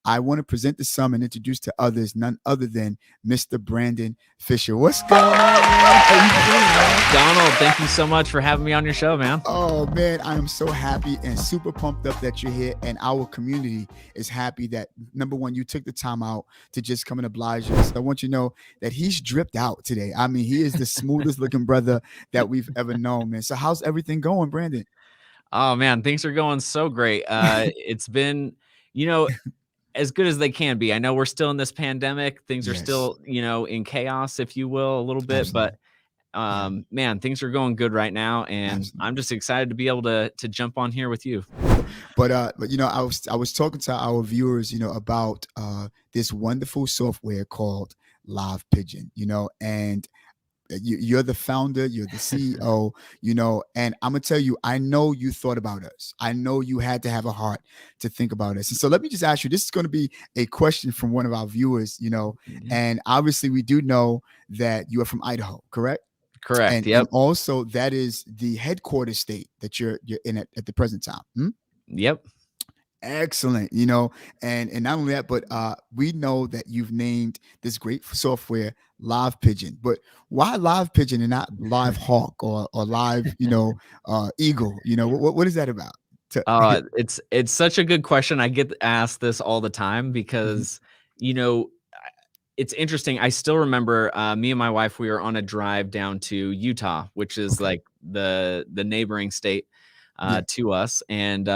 I want to present to some and introduce to others none other than Mr. Brandon Fisher. What's going on, man? How you doing, man? Donald, thank you so much for having me on your show, man. Oh man, I am so happy and super pumped up that you're here, and our community is happy that number one, you took the time out to just come and oblige us. I want you to know that he's dripped out today. I mean, he is the smoothest looking brother that we've ever known, man. So how's everything going, Brandon? Oh man, things are going so great. It's been, you know, as good as they can be. I know we're still in this pandemic. Things are Yes, still, in chaos, if you will, a little bit, absolutely. but Yeah, man, things are going good right now, and I'm absolutely. just excited to be able to jump on here with you. But I was talking to our viewers, about this wonderful software called Live Pigeon, and you're the founder, you're the CEO, and I'm gonna tell you, I know you thought about us. I know you had to have a heart to think about us. And so let me just ask you, this is going to be a question from one of our viewers, Yeah. and obviously we do know that you are from Idaho, correct? Correct. And Yep. also that is the headquarters state that you're in at the present time. Hmm? Yep. Excellent, and not only that, but we know that you've named this great software Live Pigeon. But why Live Pigeon and not Live Hawk or Live, Eagle? What is that about? To- It's such a good question. I get asked this all the time Mhm. because, you know, it's interesting. I still remember me and my wife. We were on a drive down to Utah, which is Okay, like the neighboring state yeah. to us, and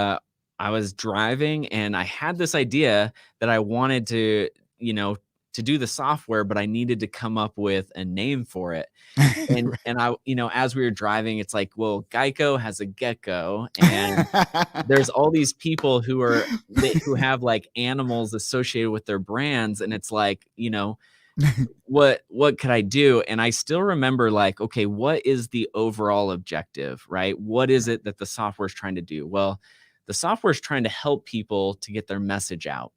I was driving, and I had this idea that I wanted you know, to do the software, but I needed to come up with a name for it. And I, as we were driving, it's like, well, Geico has a gecko, and there's all these people who have like animals associated with their brands, and it's like, what could I do? And I still remember, like, okay, what is the overall objective, right? What is it that the software is trying to do? Well, the software is trying to help people to get their message out.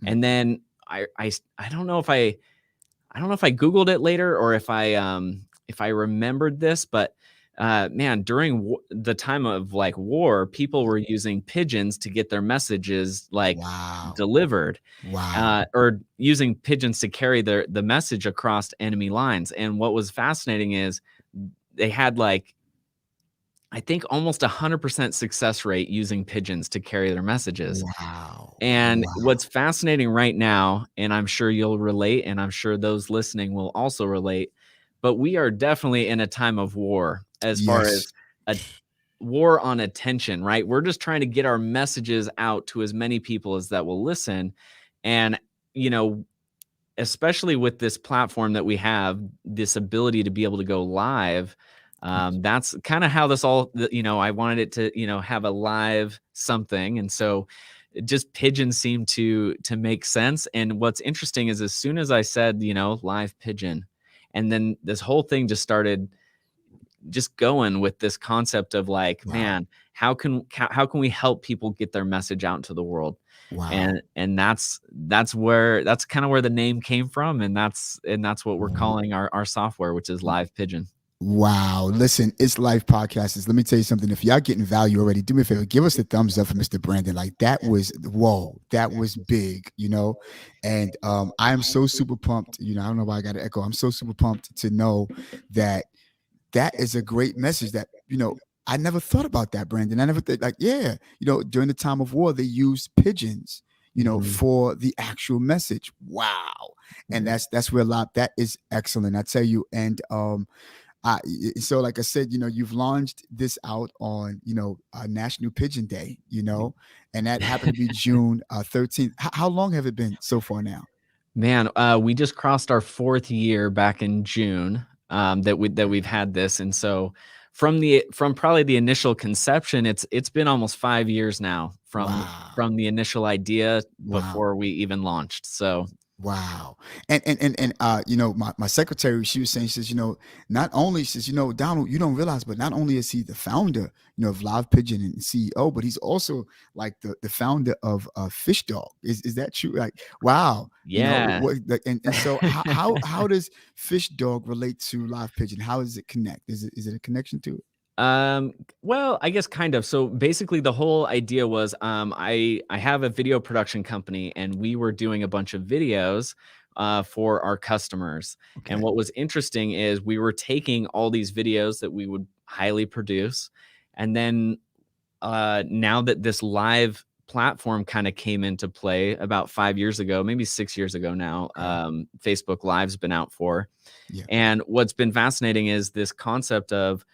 And then I don't know if I don't know if I Googled it later or if I remembered this, but man, during the time of like war, people were using pigeons to get their messages like Wow, delivered, wow, or using pigeons to carry the message across enemy lines. And what was fascinating is they had like, I think, almost 100% success rate using pigeons to carry their messages. wow, And wow. what's fascinating right now, and I'm sure you'll relate, and I'm sure those listening will also relate, but we are definitely in a time of war as far Yes, as a war on attention, right? We're just trying to get our messages out to as many people as that will listen. And, you know, especially with this platform that we have, this ability to be able to go live, yes. that's kind of how this all, I wanted it to, have a live something. And so just pigeon seemed to make sense. And what's interesting is as soon as I said, live pigeon, and then this whole thing just started just going with this concept of like, Wow, man, how can we help people get their message out into the world? wow. And that's kind of where the name came from, and that's what we're calling our software, which is Live Pigeon. Wow. Listen, it's life podcasters. Let me tell you something. If y'all getting value already, do me a favor. Give us a thumbs up for Mr. Brandon. Like that was whoa, that was big. And I am so super pumped. I don't know why I got to echo. I'm so super pumped to know that that is a great message that, I never thought about that, Brandon. I never thought like, yeah, during the time of war, they used pigeons, Mhm. for the actual message. Wow. And Mhm. that's where a lot that is excellent. I tell you. And so like I said, you've launched this out on, National Pigeon Day, and that happened to be June 13th. How long have it been so far now? Man, we just crossed our 4th year back in June, that we've had this, and so from probably the initial conception, it's been almost 5 years now from Wow. the initial idea Wow. before we even launched. So Wow. And my secretary, she was saying, she says, not only says, Donald, you don't realize, but not only is he the founder, of Live Pigeon and CEO, but he's also like the founder of Fish Dog. Is that true? Like, wow. yeah. And so how does Fish Dog relate to Live Pigeon? How does it connect? Is it a connection to it? Um, well, I guess kind of. So basically the whole idea was I have a video production company and we were doing a bunch of videos for our customers. And Okay. what was interesting is we were taking all these videos that we would highly produce, and then now that this live platform kind of came into play about 5 years ago, maybe 6 years ago now, Okay. Facebook Live's been out for. Yeah. And what's been fascinating is this concept of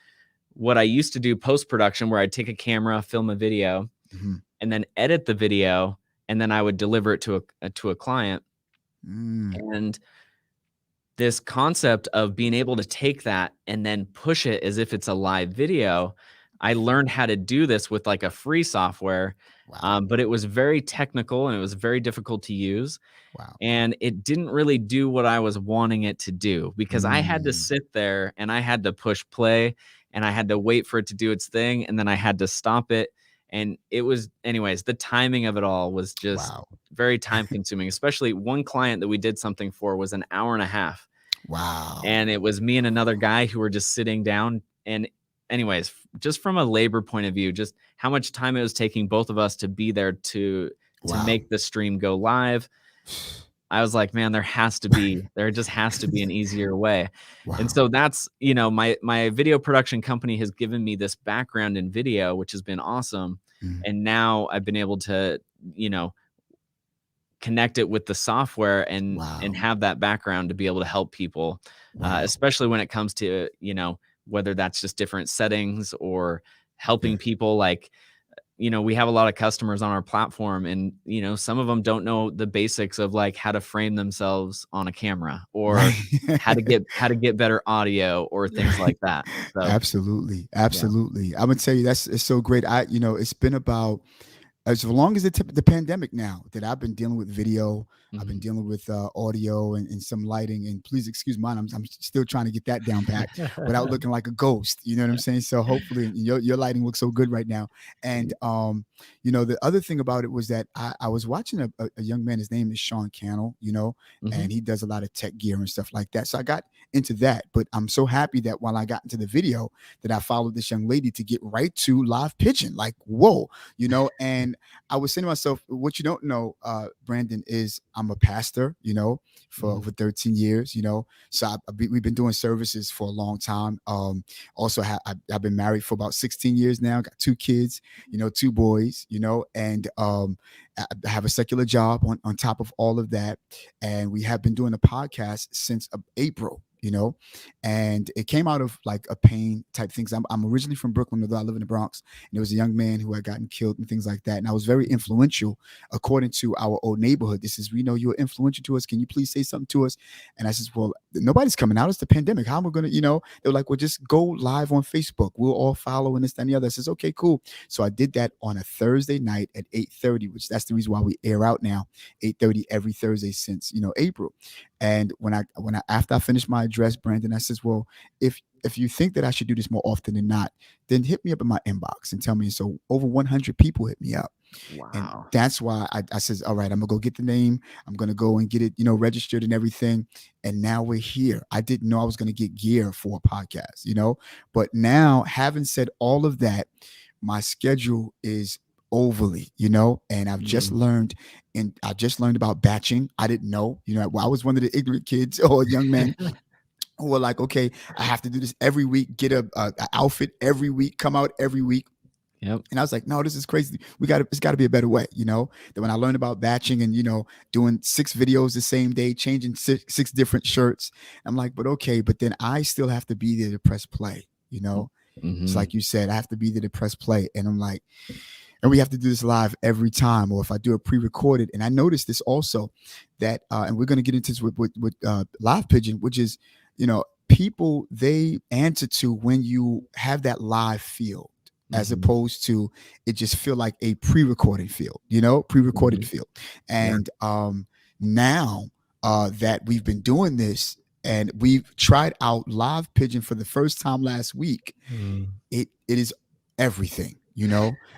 what I used to do post production, where I'd take a camera, film a video, Hmm. and then edit the video, and then I would deliver it to a client. Mm. And this concept of being able to take that and then push it as if it's a live video, I learned how to do this with like a free software, Wow. but it was very technical and it was very difficult to use. Wow. And it didn't really do what I was wanting it to do because I had to Mm. sit there and I had to push play and I had to wait for it to do its thing and then I had to stop it. And it was, anyways, the timing of it all was just Wow. very time consuming, especially one client that we did something for was an hour and a half. Wow. And it was me and another guy who were just sitting down. And, anyways, just from a labor point of view, just how much time it was taking both of us to be there to Wow. make the stream go live. I was like, "Man, there just has to be an easier way." And Wow. so that's, my video production company has given me this background in video, which has been awesome. Mm. And now I've been able to, connect it with the software and Wow. have that background to be able to help people, Wow. especially when it comes to, whether that's just different settings or Yeah. helping people like, we have a lot of customers on our platform and, some of them don't know the basics of like how to frame themselves on a camera or Right. how to get better audio or things like that. So, Absolutely. yeah. Absolutely. I'm gonna tell you that's it's so great. It's been about as long as the pandemic now that I've been dealing with video, I've been Mhm. dealing with audio and some lighting. And please excuse mine, I'm still trying to get that down pat without looking like a ghost. You know what I'm saying? So hopefully your lighting looks so good right now. And the other thing about it was that I was watching a young man. His name is Sean Cannell. Mhm. And he does a lot of tech gear and stuff like that. So I got into that. But I'm so happy that while I got into the video, that I followed this young lady to get right to live pitching. Like whoa, and I was saying to myself, what you don't know, Brandon, is I'm a pastor, for Mhm. 13 years, So we've been doing services for a long time. Also, I've been married for about 16 years now. Got two kids, two boys, and I have a secular job on top of all of that. And we have been doing a podcast since April. And it came out of like a pain type things. I'm originally from Brooklyn, although I live in the Bronx, and there was a young man who had gotten killed and things like that. And I was very influential, according to our old neighborhood. This is, we know you're influential to us. Can you please say something to us? And I says, well, nobody's coming out. It's the pandemic. How am I going to, they're like, well, just go live on Facebook. We'll all follow and this, that, and the other. I says, okay, cool. So I did that on a Thursday night at 8:30, which that's the reason why we air out now, 8:30 every Thursday since, April. And when I after I finished my address, Brandon, I says, well, if you think that I should do this more often than not, then hit me up in my inbox and tell me. So over 100 people hit me up. And Wow. that's why I says, all right, I'm gonna go get the name. I'm gonna go and get it, registered and everything. And now we're here. I didn't know I was gonna get gear for a podcast, but now having said all of that, my schedule is overly, and I've just Mhm. learned and I just learned about batching. I didn't know, I was one of the ignorant kids or young men who were like, okay, I have to do this every week, get a outfit every week, come out every week. Yep. And I was like, no, this is crazy. It's got to be a better way, Then when I learned about batching and, doing 6 videos the same day, changing six different shirts, I'm like, but okay, but then I still have to be there to press play, It's Mhm. like you said, I have to be there to press play. And I'm like, and we have to do this live every time, or if I do it pre-recorded. And I noticed this also that, and we're going to get into this with live pigeon, which is, people, they answer to when you have that live field, as Mhm. opposed to it just feel like a pre-recorded field, pre-recorded Mhm. field. Yeah. And now that we've been doing this and we've tried out live pigeon for the first time last week, Mm. it is everything.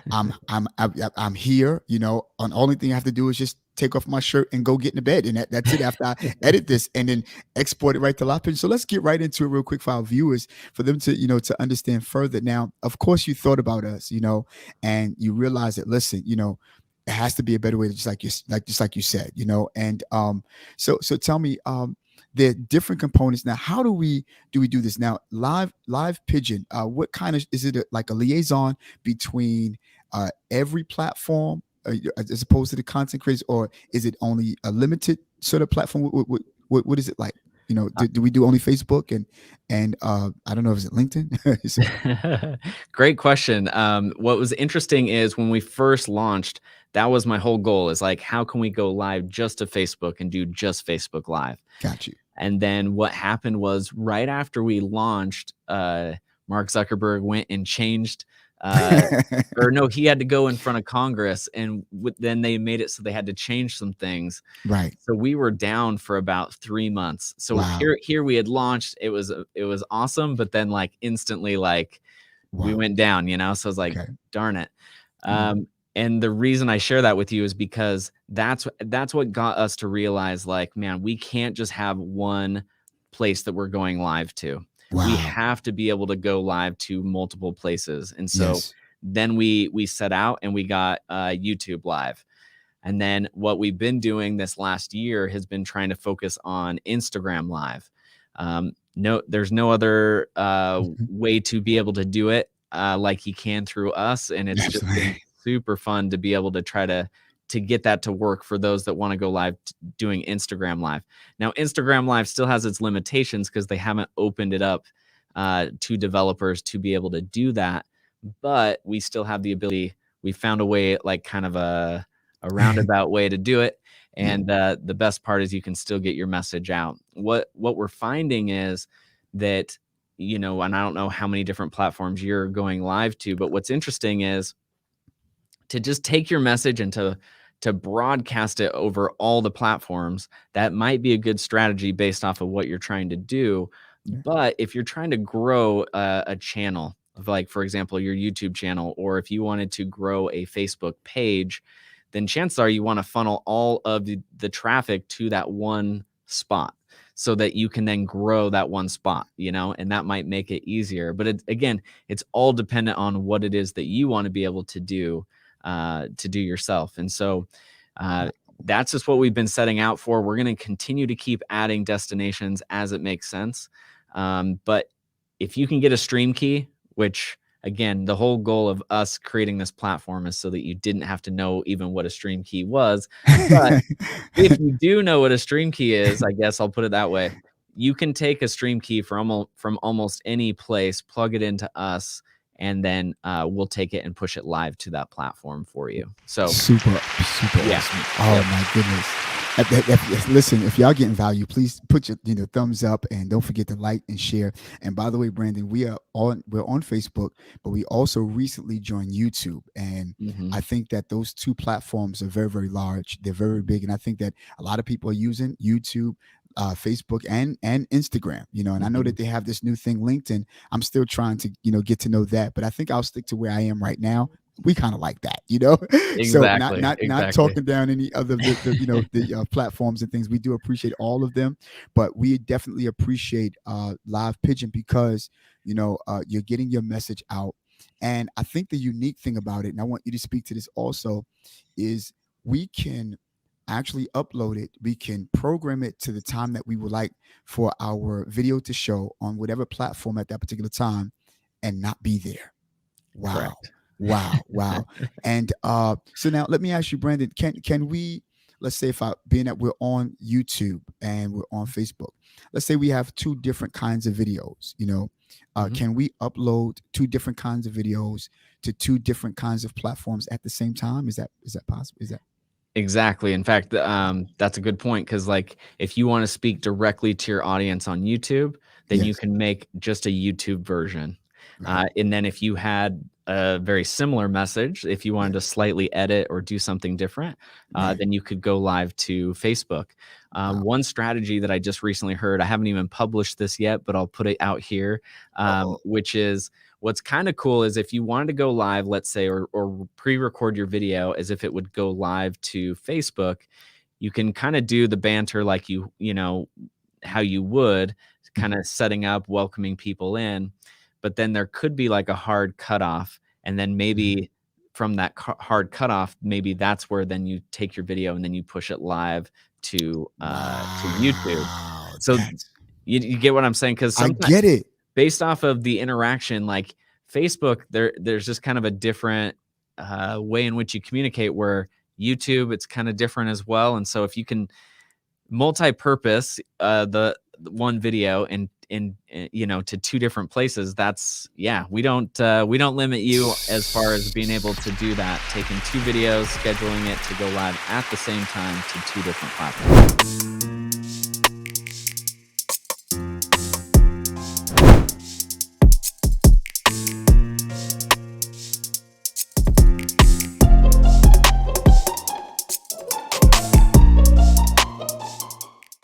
I'm here. And the only thing I have to do is just take off my shirt and go get in bed, and that's it. After I edit this and then export it right to live pigeon. So let's get right into it real quick for our viewers, for them to to understand further. Now, of course, you thought about us, and you realize that, listen, it has to be a better way, just like you said, and so tell me, the different components. Now, how do we do this now? Live pigeon, what kind of, is it like a liaison between every platform, as opposed to the content creators, or is it only a limited sort of platform? What is it like? Do we do only Facebook and I don't know, is it LinkedIn? So, Great question. What was interesting is when we first launched, that was my whole goal, is like, how can we go live just to Facebook and do just Facebook Live? got you. And then what happened was, right after we launched, Mark Zuckerberg went and changed, or no, he had to go in front of Congress, and then they made it so they had to change some things. Right. So we were down for about 3 months. So Wow. here we had launched. It was awesome, but then like instantly, like, we Wow. went down, So I was like, Okay. darn it. Mhm. And the reason I share that with you is because that's what got us to realize, like, man, we can't just have one place that we're going live to. We Wow. have to be able to go live to multiple places. And so Yes. then we set out and we got YouTube Live. And then what we've been doing this last year has been trying to focus on Instagram Live. No, there's no other Mhm. way to be able to do it like you can through us, and it's just been Absolutely. super fun to be able to try to get that to work for those that want to go live doing Instagram Live. Now, Instagram Live still has its limitations because they haven't opened it up to developers to be able to do that, but we still have the ability. We found a way, like kind of a roundabout way to do it. Yeah. And the best part is you can still get your message out. What we're finding is that, and I don't know how many different platforms you're going live to, but what's interesting is to just take your message and to broadcast it over all the platforms. That might be a good strategy based off of what you're trying to do. Yeah. But if you're trying to grow a channel, of, like, for example, your YouTube channel, or if you wanted to grow a Facebook page, then chances are you want to funnel all of the traffic to that one spot so that you can then grow that one spot, and that might make it easier. But again, it's all dependent on what it is that you want to be able to do yourself. And so uh, that's just what we've been setting out for. We're going to continue to keep adding destinations as it makes sense. But if you can get a stream key, which, again, the whole goal of us creating this platform is so that you didn't have to know even what a stream key was. But if you do know what a stream key is, I guess I'll put it that way, you can take a stream key from almost any place, plug it into us, and then we'll take it and push it live to that platform for you. So Super yeah, awesome. Oh yep. my goodness. Listen, if y'all getting value, please put your thumbs up, and don't forget to like and share. And by the way, Brandon, we're on Facebook, but we also recently joined YouTube, and Mm-hmm. I think that those two platforms are very, very large. They're very big, and I think that a lot of people are using YouTube, Facebook, and Instagram. And I know Mm-hmm. that they have this new thing, LinkedIn. I'm still trying to get to know that, but I think I'll stick to where I am right now. We kind of like that. So not Exactly, not exactly. talking down any other the platforms and things. We do appreciate all of them, but we definitely appreciate Live Pigeon because you're getting your message out. And I think the unique thing about it, and I want you to speak to this also, is we can actually upload it. We can program it to the time that we would like for our video to show on whatever platform at that particular time, and not be there. Wow. Correct. Wow. And so now let me ask you, Brandon, can we, let's say, if I being that we're on YouTube and we're on Facebook, let's say we have two different kinds of videos, Mhm. can we upload two different kinds of videos to two different kinds of platforms at the same time? Is that possible? Is that Exactly. In fact, that's a good point, because, like, if you want to speak directly to your audience on YouTube, then you yes, can make just a YouTube version. right. And then if you had a very similar message, if you wanted to Yes. slightly edit or do something different, Right. then you could go live to Facebook. Wow. One strategy that I just recently heard, I haven't even published this yet, but I'll put it out here, Uh-oh. which is what's kind of cool is if you wanted to go live, let's say, or pre-record your video as if it would go live to Facebook, you can kind of do the banter like you know, how you would, kind Mhm. of setting up, welcoming people in, but then there could be like a hard cutoff, and then Mhm. maybe from that hard cutoff, maybe that's where then you take your video and then you push it live to YouTube. Wow. So you get what I'm saying? Because I sometimes get it. based off of the interaction, like Facebook, there's just kind of a different way in which you communicate. Where YouTube, it's kind of different as well. And so if you can multi-purpose the one video in you know, to two different places, that's yeah, we don't limit you as far as being able to do that, taking two videos, scheduling it to go live at the same time to two different platforms.